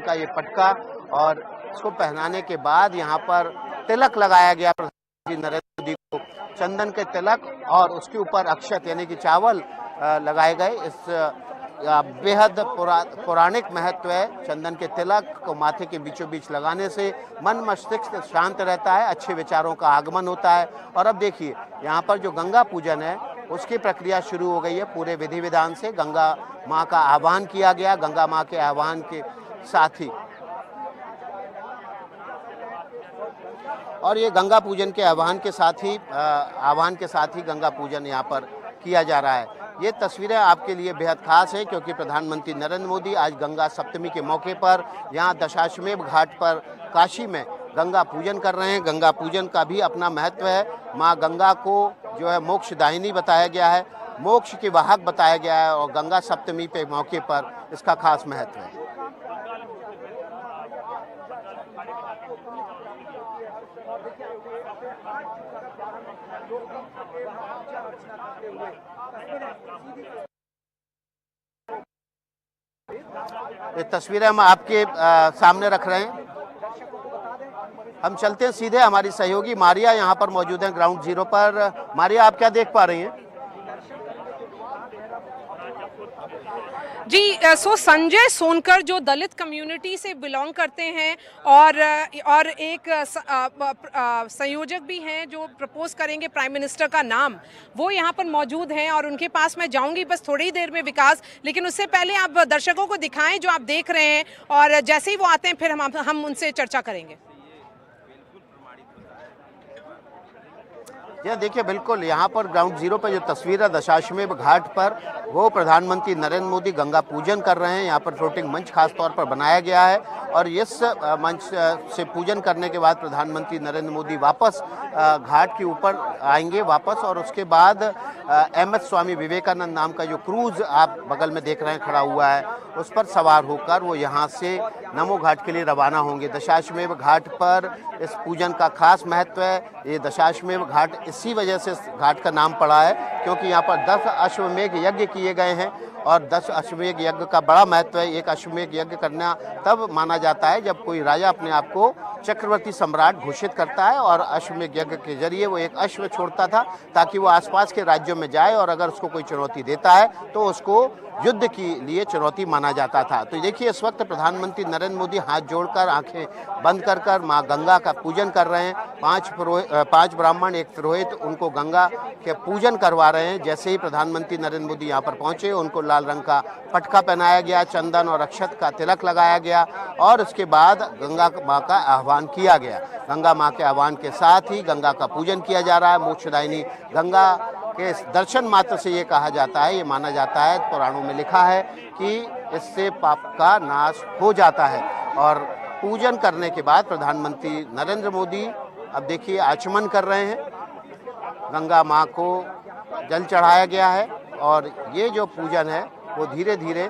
का ये पटका और इसको पहनाने के बाद यहाँ पर तिलक लगाया गया प्रधानमंत्री नरेंद्र मोदी को, चंदन के तिलक और उसके ऊपर अक्षत यानी कि चावल लगाए गए। इस बेहद पौराणिक महत्व है। चंदन के तिलक को माथे के बीचों बीच लगाने से मन मस्तिष्क शांत रहता है, अच्छे विचारों का आगमन होता है। और अब देखिए यहाँ पर जो गंगा पूजन है उसकी प्रक्रिया शुरू हो गई है पूरे विधि विधान से। गंगा माँ का आह्वान किया गया। गंगा माँ के आह्वान के साथ ही और ये गंगा पूजन के आह्वान के साथ ही गंगा पूजन यहाँ पर किया जा रहा है। ये तस्वीरें आपके लिए बेहद खास है क्योंकि प्रधानमंत्री नरेंद्र मोदी आज गंगा सप्तमी के मौके पर यहाँ दशाश्वमेध घाट पर काशी में गंगा पूजन कर रहे हैं। गंगा पूजन का भी अपना महत्व है। माँ गंगा को जो है मोक्षदायिनी बताया गया है, मोक्ष की वाहक बताया गया है और गंगा सप्तमी के मौके पर इसका खास महत्व है। ये तस्वीरें हम आपके सामने रख रहे हैं। हम चलते हैं सीधे, हमारी सहयोगी मारिया यहाँ पर मौजूद है ग्राउंड जीरो पर। मारिया, आप क्या देख पा रही हैं? जी, सो संजय सोनकर जो दलित कम्युनिटी से बिलोंग करते हैं और एक संयोजक भी हैं जो प्रपोज करेंगे प्राइम मिनिस्टर का नाम, वो यहाँ पर मौजूद हैं और उनके पास मैं जाऊंगी बस थोड़ी ही देर में विकास। लेकिन उससे पहले आप दर्शकों को दिखाएं जो आप देख रहे हैं और जैसे ही वो आते हैं फिर हम उनसे चर्चा करेंगे। यह देखिए, बिल्कुल यहाँ पर ग्राउंड जीरो पर जो तस्वीर है दशाश्वमेध घाट पर, वो प्रधानमंत्री नरेंद्र मोदी गंगा पूजन कर रहे हैं। यहाँ पर फ्लोटिंग मंच खास तौर पर बनाया गया है और इस मंच से पूजन करने के बाद प्रधानमंत्री नरेंद्र मोदी वापस घाट के ऊपर आएंगे वापस और उसके बाद MS स्वामी विवेकानंद नाम का जो क्रूज आप बगल में देख रहे हैं खड़ा हुआ है, उस पर सवार होकर वो यहाँ से नमो घाट के लिए रवाना होंगे। दशाश्वमेध घाट पर इस पूजन का खास महत्व है। ये दशाश्वमेध घाट इसी वजह से घाट का नाम पड़ा है क्योंकि यहाँ पर 10 अश्वमेध यज्ञ किए गए हैं और 10 अश्वमेध यज्ञ का बड़ा महत्व है। एक अश्वमेध यज्ञ करना तब माना जाता है जब कोई राजा अपने आप को चक्रवर्ती सम्राट घोषित करता है और अश्वमेध यज्ञ के जरिए वो एक अश्व छोड़ता था ताकि वो आसपास के राज्यों में जाए और अगर उसको कोई चुनौती देता है तो उसको युद्ध के लिए चुनौती माना जाता था। तो देखिए, इस वक्त प्रधानमंत्री नरेंद्र मोदी हाथ जोड़कर आंखें बंद कर माँ गंगा का पूजन कर रहे हैं। 5 ब्राह्मण, 1 पुरोहित उनको गंगा के पूजन करवा रहे हैं। जैसे ही प्रधानमंत्री नरेंद्र मोदी यहाँ पर पहुँचे, उनको लाल रंग का पटका पहनाया गया, चंदन और अक्षत का तिलक लगाया गया और उसके बाद गंगा माँ का आह्वान किया गया। गंगा माँ के आह्वान के साथ ही गंगा का पूजन किया जा रहा है। मोक्षदायिनी गंगा के दर्शन मात्र से ये कहा जाता है, ये माना जाता है, पुराणों में लिखा है कि इससे पाप का नाश हो जाता है। और पूजन करने के बाद प्रधानमंत्री नरेंद्र मोदी अब देखिए आचमन कर रहे हैं। गंगा माँ को जल चढ़ाया गया है और ये जो पूजन है वो धीरे धीरे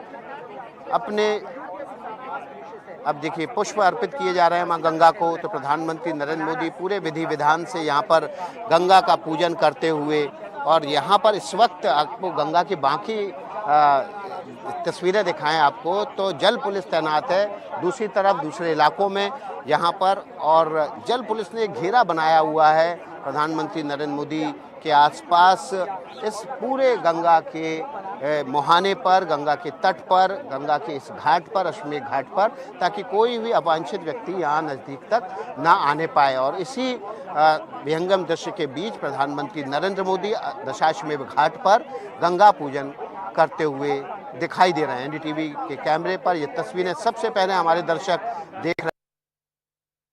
अपने अब देखिए पुष्प अर्पित किए जा रहे हैं माँ गंगा को। तो प्रधानमंत्री नरेंद्र मोदी पूरे विधि विधान से यहाँ पर गंगा का पूजन करते हुए और यहाँ पर इस वक्त आपको गंगा की बाकी तस्वीरें दिखाएं आपको तो जल पुलिस तैनात है दूसरी तरफ दूसरे इलाकों में यहाँ पर और जल पुलिस ने घेरा बनाया हुआ है प्रधानमंत्री नरेंद्र मोदी के आसपास इस पूरे गंगा के मुहाने पर, गंगा के तट पर, गंगा के इस घाट पर, अश्वमेध घाट पर, ताकि कोई भी अवांछित व्यक्ति यहाँ नज़दीक तक ना आने पाए। और इसी विहंगम दृश्य के बीच प्रधानमंत्री नरेंद्र मोदी दशाश्वमेध घाट पर गंगा पूजन करते हुए दिखाई दे रहे हैं। NDTV के कैमरे पर ये तस्वीरें सबसे पहले हमारे दर्शक देख रहे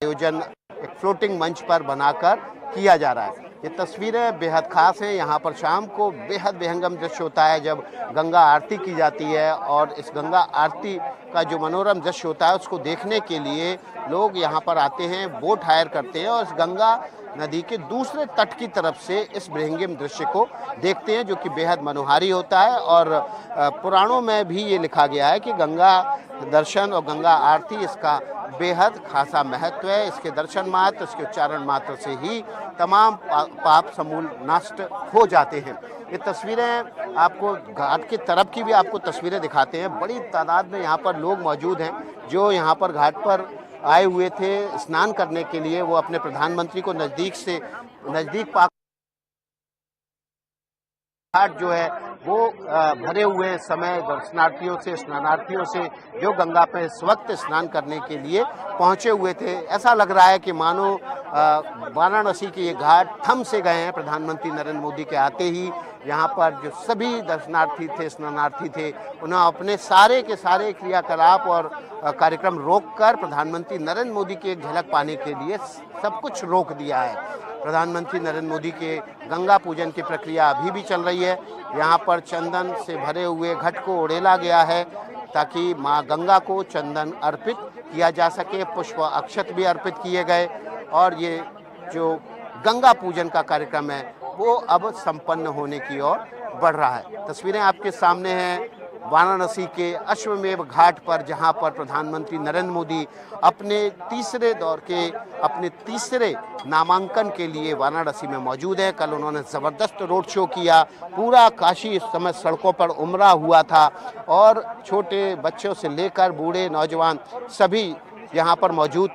हैं। आयोजन एक फ्लोटिंग मंच पर बनाकर किया जा रहा है। ये तस्वीरें बेहद खास हैं। यहाँ पर शाम को बेहद विहंगम दृश्य होता है जब गंगा आरती की जाती है और इस गंगा आरती का जो मनोरम दृश्य होता है उसको देखने के लिए लोग यहाँ पर आते हैं, बोट हायर करते हैं और इस गंगा नदी के दूसरे तट की तरफ से इस विहंगम दृश्य को देखते हैं जो कि बेहद मनोहारी होता है। और पुराणों में भी ये लिखा गया है कि गंगा दर्शन और गंगा आरती इसका बेहद खासा महत्व है। इसके दर्शन मात्र, इसके उच्चारण मात्र से ही तमाम पाप समूल नष्ट हो जाते हैं। ये तस्वीरें आपको घाट की तरफ की भी आपको तस्वीरें दिखाते हैं। बड़ी तादाद में यहाँ पर लोग मौजूद हैं जो यहाँ पर घाट पर आए हुए थे स्नान करने के लिए। वो अपने प्रधानमंत्री को नज़दीक पा घाट जो है वो भरे हुए समय दर्शनार्थियों से, स्नानार्थियों से जो गंगा पे इस वक्त स्नान करने के लिए पहुंचे हुए थे। ऐसा लग रहा है कि मानो वाराणसी के ये घाट थम से गए हैं। प्रधानमंत्री नरेंद्र मोदी के आते ही यहाँ पर जो सभी दर्शनार्थी थे, स्नानार्थी थे, उन्होंने अपने सारे के सारे क्रियाकलाप और कार्यक्रम रोककर प्रधानमंत्री नरेंद्र मोदी की एक झलक पाने के लिए सब कुछ रोक दिया है। प्रधानमंत्री नरेंद्र मोदी के गंगा पूजन की प्रक्रिया अभी भी चल रही है। यहाँ पर चंदन से भरे हुए घट को उड़ेला गया है ताकि माँ गंगा को चंदन अर्पित किया जा सके। पुष्प अक्षत भी अर्पित किए गए और ये जो गंगा पूजन का कार्यक्रम है वो अब संपन्न होने की ओर बढ़ रहा है। तस्वीरें आपके सामने हैं वाराणसी के अश्वमेध घाट पर, जहां पर प्रधानमंत्री नरेंद्र मोदी अपने तीसरे नामांकन के लिए वाराणसी में मौजूद है। कल उन्होंने ज़बरदस्त रोड शो किया। पूरा काशी इस समय सड़कों पर उमड़ा हुआ था और छोटे बच्चों से लेकर बूढ़े नौजवान सभी यहाँ पर मौजूद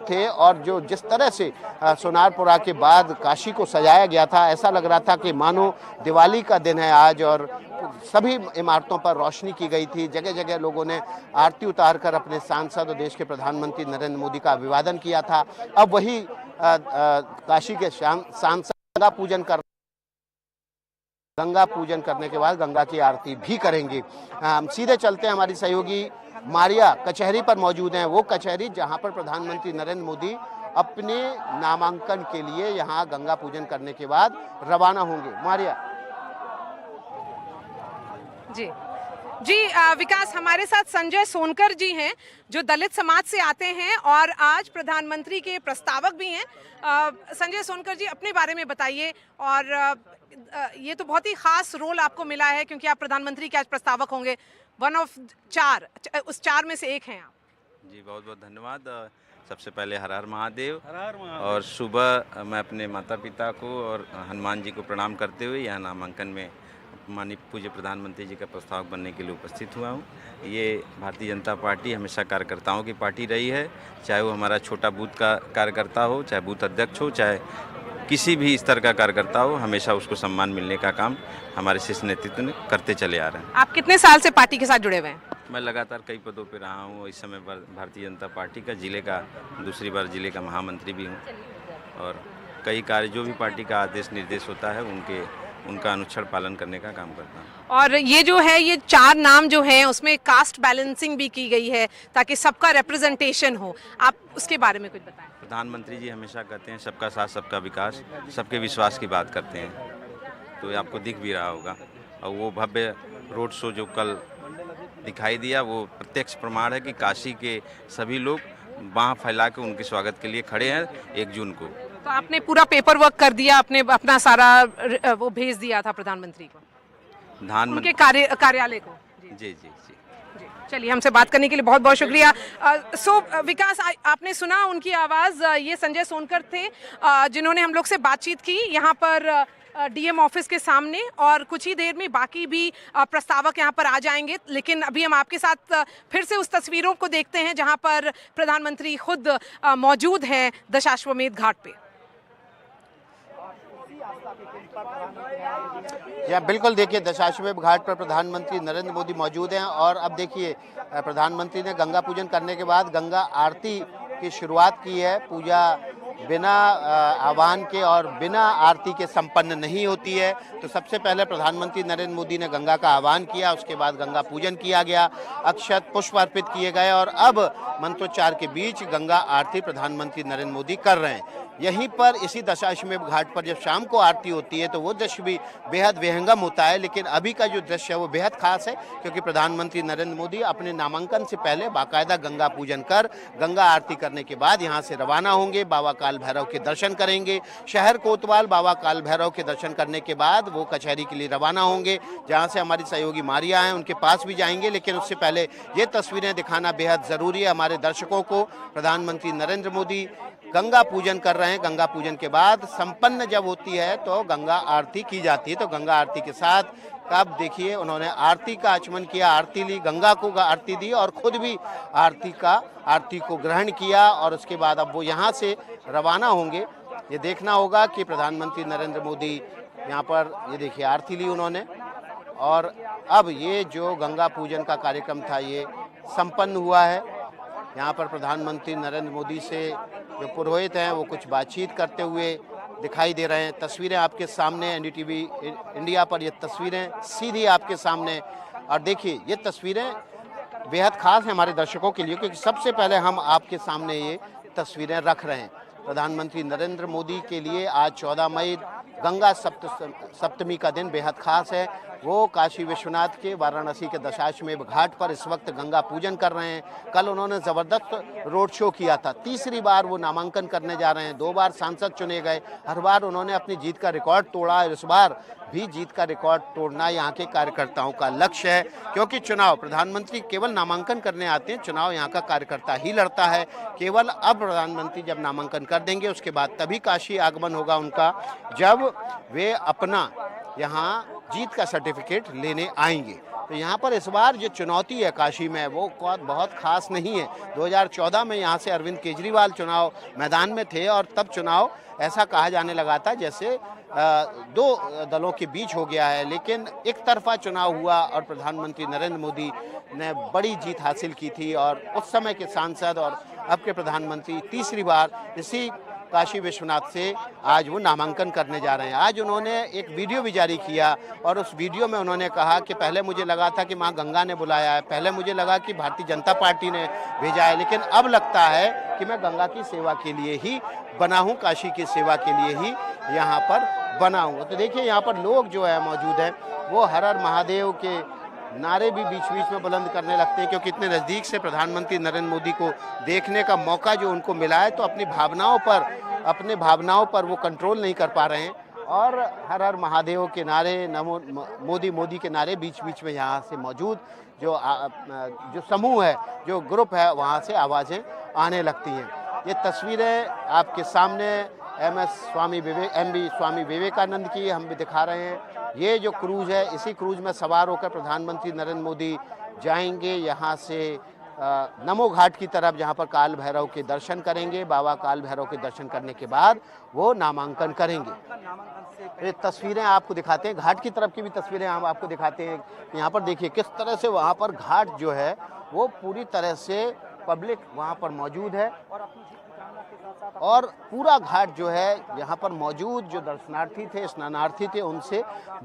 थे। और जो जिस तरह से सोनारपुरा के बाद काशी को सजाया गया था, ऐसा लग रहा था कि मानो दिवाली का दिन है आज। और सभी इमारतों पर रोशनी की गई थी। जगह जगह लोगों ने आरती उतारकर अपने सांसद और देश के प्रधानमंत्री नरेंद्र मोदी का अभिवादन किया था। अब वही काशी के सांसद गंगा पूजन करने के बाद गंगा की आरती भी करेंगे। हम सीधे चलते हैं, हमारी सहयोगी मारिया कचहरी पर मौजूद हैं। वो कचहरी जहां पर प्रधानमंत्री नरेंद्र मोदी अपने नामांकन के लिए यहां गंगा पूजन करने के बाद रवाना होंगे। मारिया जी विकास, हमारे साथ संजय सोनकर जी हैं जो दलित समाज से आते हैं और आज प्रधानमंत्री के प्रस्तावक भी हैं। संजय सोनकर जी, अपने बारे में बताइए। और ये तो बहुत ही खास रोल आपको मिला है क्योंकि आप प्रधानमंत्री के आज प्रस्तावक होंगे। वन ऑफ चार, उस चार में से एक हैं आप। जी बहुत बहुत धन्यवाद। सबसे पहले हर हर महादेव। और सुबह मैं अपने माता पिता को और हनुमान जी को प्रणाम करते हुए यहाँ नामांकन में माननीय पूज्य प्रधानमंत्री जी का प्रस्तावक बनने के लिए उपस्थित हुआ हूँ। ये भारतीय जनता पार्टी हमेशा कार्यकर्ताओं की पार्टी रही है, चाहे वो हमारा छोटा बूथ का कार्यकर्ता हो, चाहे बूथ अध्यक्ष हो, चाहे किसी भी स्तर का कार्यकर्ता हो, हमेशा उसको सम्मान मिलने का काम हमारे शीर्ष नेतृत्व ने करते चले आ रहे हैं। आप कितने साल से पार्टी के साथ जुड़े हुए हैं? मैं लगातार कई पदों पर रहा हूँ। इस समय भारतीय जनता पार्टी का दूसरी बार जिले का महामंत्री भी हूँ और कई कार्य जो भी पार्टी का आदेश निर्देश होता है उनका अनुच्छेद पालन करने का काम करता हूँ। और ये जो है, ये चार नाम जो हैं उसमें कास्ट बैलेंसिंग भी की गई है ताकि सबका रिप्रेजेंटेशन हो। आप उसके बारे में कुछ बताएं। प्रधानमंत्री जी हमेशा कहते हैं सबका साथ सबका विकास, सबके विश्वास की बात करते हैं, तो ये आपको दिख भी रहा होगा। और वो भव्य रोड शो जो कल दिखाई दिया वो प्रत्यक्ष प्रमाण है कि काशी के सभी लोग बाँह फैला के उनके स्वागत के लिए खड़े हैं 1 जून को। तो आपने पूरा पेपर वर्क कर दिया, अपना सारा वो भेज दिया था प्रधानमंत्री को, उनके कार्यालय को? जी। चलिए, हमसे बात करने के लिए बहुत बहुत शुक्रिया। विकास, आपने सुना उनकी आवाज़। ये संजय सोनकर थे जिन्होंने हम लोग से बातचीत की यहाँ पर डीएम ऑफिस के सामने। और कुछ ही देर में बाकी भी प्रस्तावक यहाँ पर आ जाएंगे, लेकिन अभी हम आपके साथ फिर से उस तस्वीरों को देखते हैं जहाँ पर प्रधानमंत्री खुद मौजूद हैं दशाश्वमेध घाट पे। या बिल्कुल, देखिए दशाश्वमेध घाट पर प्रधानमंत्री नरेंद्र मोदी मौजूद हैं। और अब देखिए प्रधानमंत्री ने गंगा पूजन करने के बाद गंगा आरती की शुरुआत की है। पूजा बिना आह्वान के और बिना आरती के संपन्न नहीं होती है। तो सबसे पहले प्रधानमंत्री नरेंद्र मोदी ने गंगा का आह्वान किया, उसके बाद गंगा पूजन किया गया, अक्षत पुष्प अर्पित किए गए और अब मंत्रोच्चार के बीच गंगा आरती प्रधानमंत्री नरेंद्र मोदी कर रहे हैं। यहीं पर इसी दशाश्वमेध घाट पर जब शाम को आरती होती है तो वो दृश्य भी बेहद विहंगम होता है। लेकिन अभी का जो दृश्य है वो बेहद खास है क्योंकि प्रधानमंत्री नरेंद्र मोदी अपने नामांकन से पहले बाकायदा गंगा पूजन कर गंगा आरती करने के बाद यहाँ से रवाना होंगे। बाबा काल भैरव के दर्शन करेंगे। शहर कोतवाल बाबा काल भैरव के दर्शन करने के बाद वो कचहरी के लिए रवाना होंगे, जहाँ से हमारी सहयोगी मारिया हैं उनके पास भी जाएंगे। लेकिन उससे पहले ये तस्वीरें दिखाना बेहद ज़रूरी है हमारे दर्शकों को। प्रधानमंत्री नरेंद्र मोदी गंगा पूजन कर रहे हैं। गंगा पूजन के बाद संपन्न जब होती है तो गंगा आरती की जाती है। तो गंगा आरती के साथ अब देखिए उन्होंने आरती का आचमन किया, आरती ली, गंगा को आरती दी और खुद भी आरती को ग्रहण किया और उसके बाद अब वो यहाँ से रवाना होंगे। ये देखना होगा कि प्रधानमंत्री नरेंद्र मोदी यहाँ पर, ये देखिए आरती ली उन्होंने और अब ये जो गंगा पूजन का कार्यक्रम था ये संपन्न हुआ है। यहाँ पर प्रधानमंत्री नरेंद्र मोदी से जो पुरोहित हैं वो कुछ बातचीत करते हुए दिखाई दे रहे हैं। तस्वीरें आपके सामने एनडीटीवी इंडिया पर, ये तस्वीरें सीधी आपके सामने। और देखिए ये तस्वीरें बेहद खास हैं हमारे दर्शकों के लिए, क्योंकि सबसे पहले हम आपके सामने ये तस्वीरें रख रहे हैं। प्रधानमंत्री नरेंद्र मोदी के लिए आज 14 मई गंगा सप्तमी का दिन बेहद खास है। वो काशी विश्वनाथ के वाराणसी के दशाश्वमेध घाट पर इस वक्त गंगा पूजन कर रहे हैं। कल उन्होंने ज़बरदस्त रोड शो किया था। तीसरी बार वो नामांकन करने जा रहे हैं। 2 बार सांसद चुने गए, हर बार उन्होंने अपनी जीत का रिकॉर्ड तोड़ा। इस बार भी जीत का रिकॉर्ड तोड़ना यहाँ के कार्यकर्ताओं का लक्ष्य है, क्योंकि चुनाव प्रधानमंत्री केवल नामांकन करने आते हैं, चुनाव यहाँ का कार्यकर्ता ही लड़ता है। केवल अब प्रधानमंत्री जब नामांकन कर देंगे उसके बाद तभी काशी आगमन होगा उनका, जब वे अपना यहाँ जीत का सर्टिफिकेट लेने आएंगे। तो यहाँ पर इस बार जो चुनौती है काशी में वो बहुत खास नहीं है। 2014 में यहाँ से अरविंद केजरीवाल चुनाव मैदान में थे और तब चुनाव ऐसा कहा जाने लगा था जैसे 2 दलों के बीच हो गया है, लेकिन एक तरफा चुनाव हुआ और प्रधानमंत्री नरेंद्र मोदी ने बड़ी जीत हासिल की थी और उस समय के सांसद और अब के प्रधानमंत्री तीसरी बार इसी काशी विश्वनाथ से आज वो नामांकन करने जा रहे हैं। आज उन्होंने एक वीडियो भी जारी किया और उस वीडियो में उन्होंने कहा कि पहले मुझे लगा था कि माँ गंगा ने बुलाया है, पहले मुझे लगा कि भारतीय जनता पार्टी ने भेजा है, लेकिन अब लगता है कि मैं गंगा की सेवा के लिए ही बना हूँ, काशी की सेवा के लिए ही यहाँ पर बना हूँ। तो देखिए यहाँ पर लोग जो है मौजूद हैं वो हर हर महादेव के नारे भी बीच बीच में बुलंद करने लगते हैं, क्योंकि इतने नज़दीक से प्रधानमंत्री नरेंद्र मोदी को देखने का मौका जो उनको मिला है, तो अपनी भावनाओं पर वो कंट्रोल नहीं कर पा रहे हैं और हर हर महादेव के नारे, नमो मोदी के नारे बीच बीच में यहाँ से मौजूद जो समूह है, जो ग्रुप है, वहाँ से आवाज़ें आने लगती हैं। ये तस्वीरें आपके सामने एम वी स्वामी विवेकानंद की हम भी दिखा रहे हैं। ये जो क्रूज है, इसी क्रूज में सवार होकर प्रधानमंत्री नरेंद्र मोदी जाएंगे यहाँ से नमो घाट की तरफ, जहाँ पर काल भैरव के दर्शन करेंगे। बाबा काल भैरव के दर्शन करने के बाद वो नामांकन करेंगे। ये तस्वीरें आपको दिखाते हैं, घाट की तरफ की भी तस्वीरें हम आपको दिखाते हैं। यहाँ पर देखिए किस तरह से वहाँ पर घाट जो है वो पूरी तरह से पब्लिक वहाँ पर मौजूद है और पूरा घाट जो है यहाँ पर मौजूद जो दर्शनार्थी थे, स्नानार्थी थे, उनसे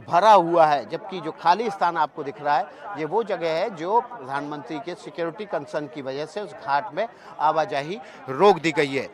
भरा हुआ है। जबकि जो खाली स्थान आपको दिख रहा है ये वो जगह है जो प्रधानमंत्री के सिक्योरिटी कंसर्न की वजह से उस घाट में आवाजाही रोक दी गई है।